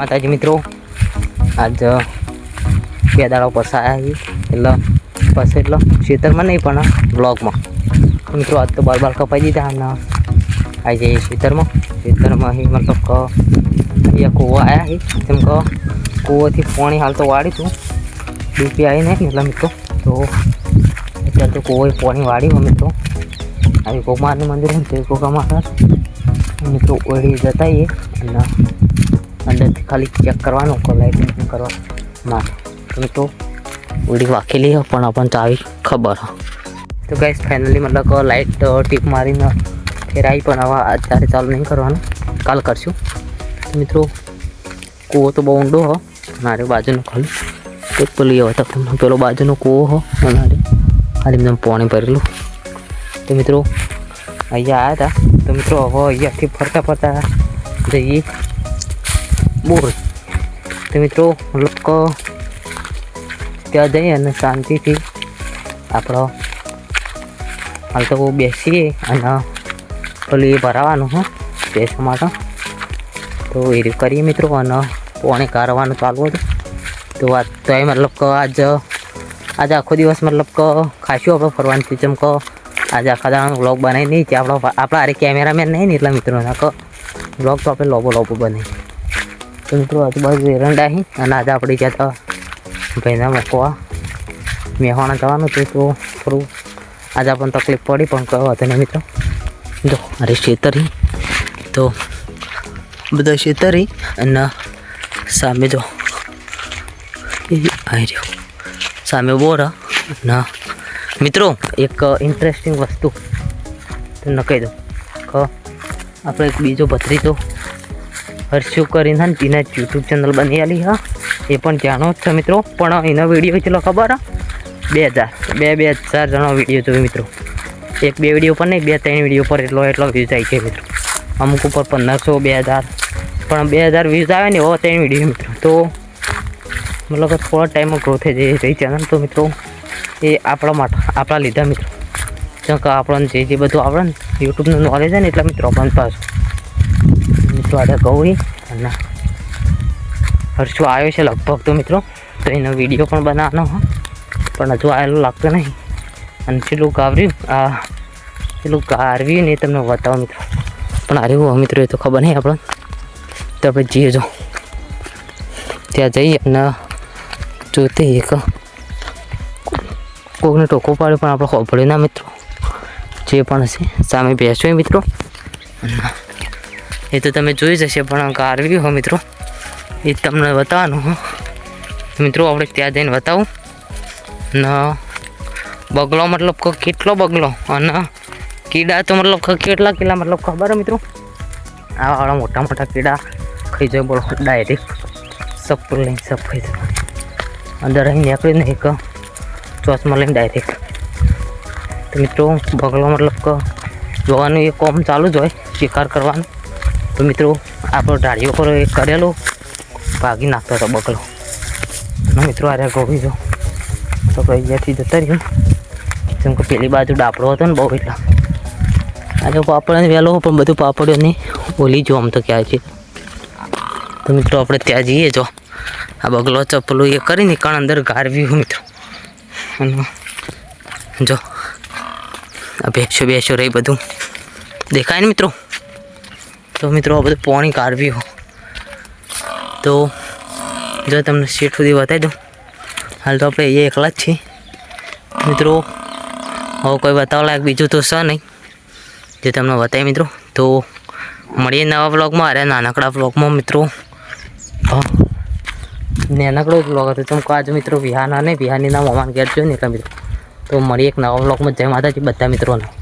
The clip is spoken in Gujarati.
માતાજી મિત્રો આજ બે દાડા પછી આવ્યા એટલે ખેતરમાં નહીં પણ વ્લોગમાં મિત્રો આજ તો બાર કપાઈ દીધા અને આવી જઈએ ખેતરમાં અહીં મતલબ કે અહીંયા કૂવો આવ્યા છે જેમ કે કૂવોથી પાણી હાલ તો વાળી હતું ડૂબી આવી નહીં એટલે મિત્રો તો અત્યારે તો કૂવો પાણી વાળ્યું મિત્રો આવી ગોમારનું મંદિર છે તે ગોગામાં મિત્રો ઓળી જતા આવીએ અને અંદરથી ખાલી ચેક કરવાનું લાઇટિંગ કરવા માટે મિત્રો ઓળી વાકેલી પણ આપણને ચાવી ખબર તો ગાઈસ ફાઇનલી મતલબ લાઇટ ટીપ મારીને ફેરાઈ પણ હવે અત્યારે ચાલુ નહીં કરવાનું કાલ કરશું તો મિત્રો કૂવો તો બહુ ઊંડો હો મારે બાજુનો ખાલી એક પેલી હતો તમને પેલો બાજુનો કૂવો હો અને ખાલી એકદમ પાણી ભરેલું તો મિત્રો અહીંયા આવ્યા હતા તો મિત્રો હવે અહીંયાથી ફરતા જઈએ બોર તો મિત્રો મતલબ ત્યાં જઈએ અને શાંતિથી આપણો હાલ તો બેસીએ અને પેલું એ ભરાવાનું હો બેસવા માટે તો એ રીતે કરીએ મિત્રો અને પાણી કાઢવાનું ચાલુ હતું તો આ તો એ મતલબ કે આજે આખો દિવસ મતલબ કે ખાસું આપણે ફરવાનું છે જેમ કે આજે આખા દાડાનો વ્લોગ બનાવી નહીં કે આપણા હારે કેમેરામેન નહીં ને એટલા મિત્રોના કે વ્લોગ તો આપણે લોબો બનાવી તો મિત્રો આજુબાજુ એરંડા અહીં અને આજે આપણે જ્યાં તો ભાઈના મૂકવા મેહાણા જવાનું હતું તો થોડું આજે આપણને તકલીફ પડી પણ કયો હતો ને મિત્રો જો અરે ખેતરી તો બધા ખેતરી અને સામે જો એ આવી રહ્યો સામે બોર અને મિત્રો એક ઇન્ટરેસ્ટિંગ વસ્તુ તમને કહી દઉં કે આપણે એક બીજો ભત્રીજો હર્ષુ કરીને ને તેને યુટ્યુબ ચેનલ બની હા એ પણ જાણો જ છે મિત્રો પણ એનો વિડીયો ચલો ખબર 2000 જણો વિડીયો જોયો મિત્રો એક બે વિડીયો પર નહીં 2-3 વિડીયો પર એટલો વ્યૂઝ જાય છે મિત્રો અમુક ઉપર 1500 2000 પણ 2000 વ્યૂઝ આવે ને એવો 3 વિડીયો મિત્રો તો મતલબ થોડા ટાઈમમાં ગ્રો થઈ જાય રહી ચેનલ તો મિત્રો એ આપણા લીધા મિત્રો જેમ કે આપણને જે બધું આવડે ને યુટ્યુબનું નોલેજ છે ને એટલા મિત્રો આપણને પાછું મિત્રો આજે ગૌરી અને હર્ષુ આવ્યો છે લગભગ તો મિત્રો તો એનો વિડીયો પણ બનાવવાનો હા પણ હજુ આવેલું લાગતું નહીં અને પેલું ગારવ્યું ને તમને બતાવો મિત્રો પણ આવ્યું મિત્રો એ તો ખબર નહીં આપણને તો આપણે જઈએ જો ત્યાં જઈએ અને જોતે એક કોકને ટોકો પાડ્યો પણ આપણે ખબર ના મિત્રો જે પણ હશે સામે બેસો મિત્રો એ તો તમે જોઈ જશે પણ ગારવ્યું હો મિત્રો એ તમને બતાવવાનું હો મિત્રો આપણે ત્યાં જઈને બતાવું ને બગલો મતલબ કે કેટલો બગલો અને કીડા તો મતલબ કેટલા કિલ્લા મતલબ ખબર મિત્રો આવાળા મોટા કીડા ખાઈ જાય બોલો ડાયરેક્ટ સપર લઈને સફાઈ અંદર અહીં નીકળીને એક ચોસમાં લઈને ડાયરેક્ટ તો મિત્રો બગલો મતલબ કે જોવાનું એ કોમ ચાલુ જ હોય શિકાર કરવાનું તો મિત્રો આપણો ઢાળીઓ પર એક કરેલો ભાગી નાખતો હતો બગલો અને મિત્રો આરે ગોવી જો તો અહીંયાથી જતા રહ્યું જેમ કે પેલી બાજુ ડાપડો હતો ને બહુ એટલા આજે પાપડ વહેલો પણ બધું પાપડ્યો નહીં ઓલી જો આમ તો ક્યાં છે તો મિત્રો આપણે ત્યાં જઈએ જો આ બગલો ચપ્પલું એ કરીને કણ અંદર ગારવ્યું મિત્રો અને જો આ બેસો રહી બધું દેખાય ને મિત્રો તો મિત્રો આ બધું પાણી કાઢવ્યું તો જો તમને સીટ સુધી બતાવી દઉં હાલ તો આપણે એ એકલા જ છીએ મિત્રો હવે કોઈ બતાવવા લાયક બીજું તો છે નહીં જે તમને બતાવી મિત્રો તો મળીએ નવા બ્લોગમાં અરે નાનકડા બ્લોગમાં મિત્રો નાનકડો જ બ્લોગ હતો તમે આજે મિત્રો વિહાના ને વિહાનીના મોમાન ઘેર જો ને એટલા મિત્રો તો મળીએ એક નવા બ્લોગમાં જય માતાજી બધા મિત્રોને